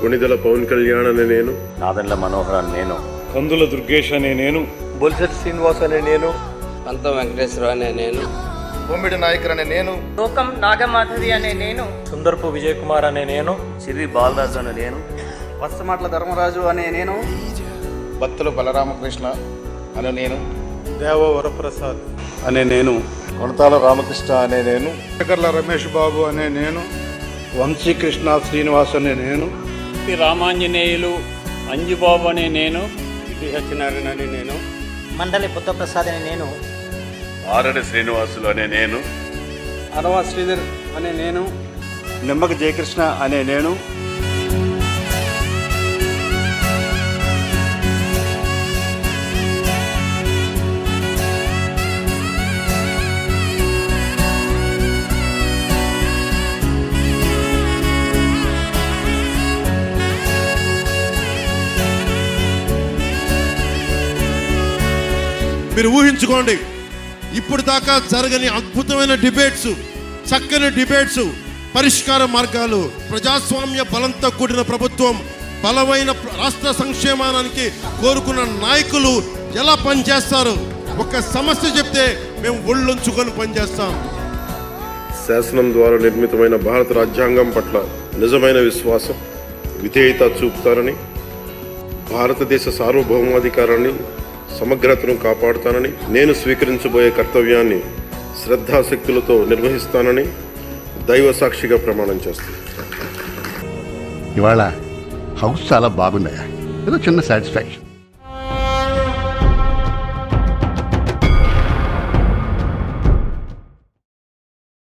కొణిదెల పవన్ కళ్యాణ్ అనే నేను, నాదెండ్ల మనోహర్ అని నేను, కందుల దుర్గేష్ అనే నేను, బొల్సెట్ శ్రీనివాస్ అనే నేను, పంతం వెంకటేశ్వర అనే నేను, బొమ్మిడి నాయకర్ అనే నేను, లోకం నాగమాధవి అనే నేను, సుందర్పు విజయ్ కుమార్ అనే నేను, సిరి బాలరాజు అనే నేను, వస్తమాట్ల ధర్మరాజు అనే నేను, బత్తుల బలరామకృష్ణ అనే నేను, దేవ వరప్రసాద్ అనే నేను, కొనతాల రామకృష్ణ అనే నేను, శేఖర్ల రమేష్ బాబు అనే నేను, వంశీకృష్ణ శ్రీనివాస్ అనే నేను, రామాంజనేయులు అంజుబాబు అనే నేను, సత్యనారాయణ అనే నేను, మండలి బుద్ధప్రసాద్ అనే నేను, ఆరడి శ్రీనివాసులు అనే నేను, అనవా శ్రీధర్ అనే నేను, నిమ్మక జయకృష్ణ అనే నేను, మీరు ఊహించుకోండి, ఇప్పుడు దాకా జరగని అద్భుతమైన డిబేట్స్, చక్కని డిబేట్స్, పరిష్కార మార్గాలు, ప్రజాస్వామ్య బలంతో కూడిన ప్రభుత్వం, బలమైన రాష్ట్ర సంక్షేమానికి కోరుకున్న నాయకులు ఎలా పనిచేస్తారు. ఒక సమస్య చెప్తే మేము ఒళ్ళొంచుకొని పనిచేస్తాం. శాసనం ద్వారా నిర్మితమైన భారత రాజ్యాంగం పట్ల నిజమైన విశ్వాసం, విధేయత చూపుతానని, భారతదేశ సార్వభౌమాధికారాన్ని, సమగ్రతను కాపాడుతానని, నేను స్వీకరించబోయే కర్తవ్యాన్ని శ్రద్ధాశక్తులతో నిర్వహిస్తానని దైవ సాక్షిగా ప్రమాణం చేస్తాను. ఇవాళ హౌస్ చాలా బాగున్నాయా, ఏదో చిన్న సాటిస్ఫాక్షన్.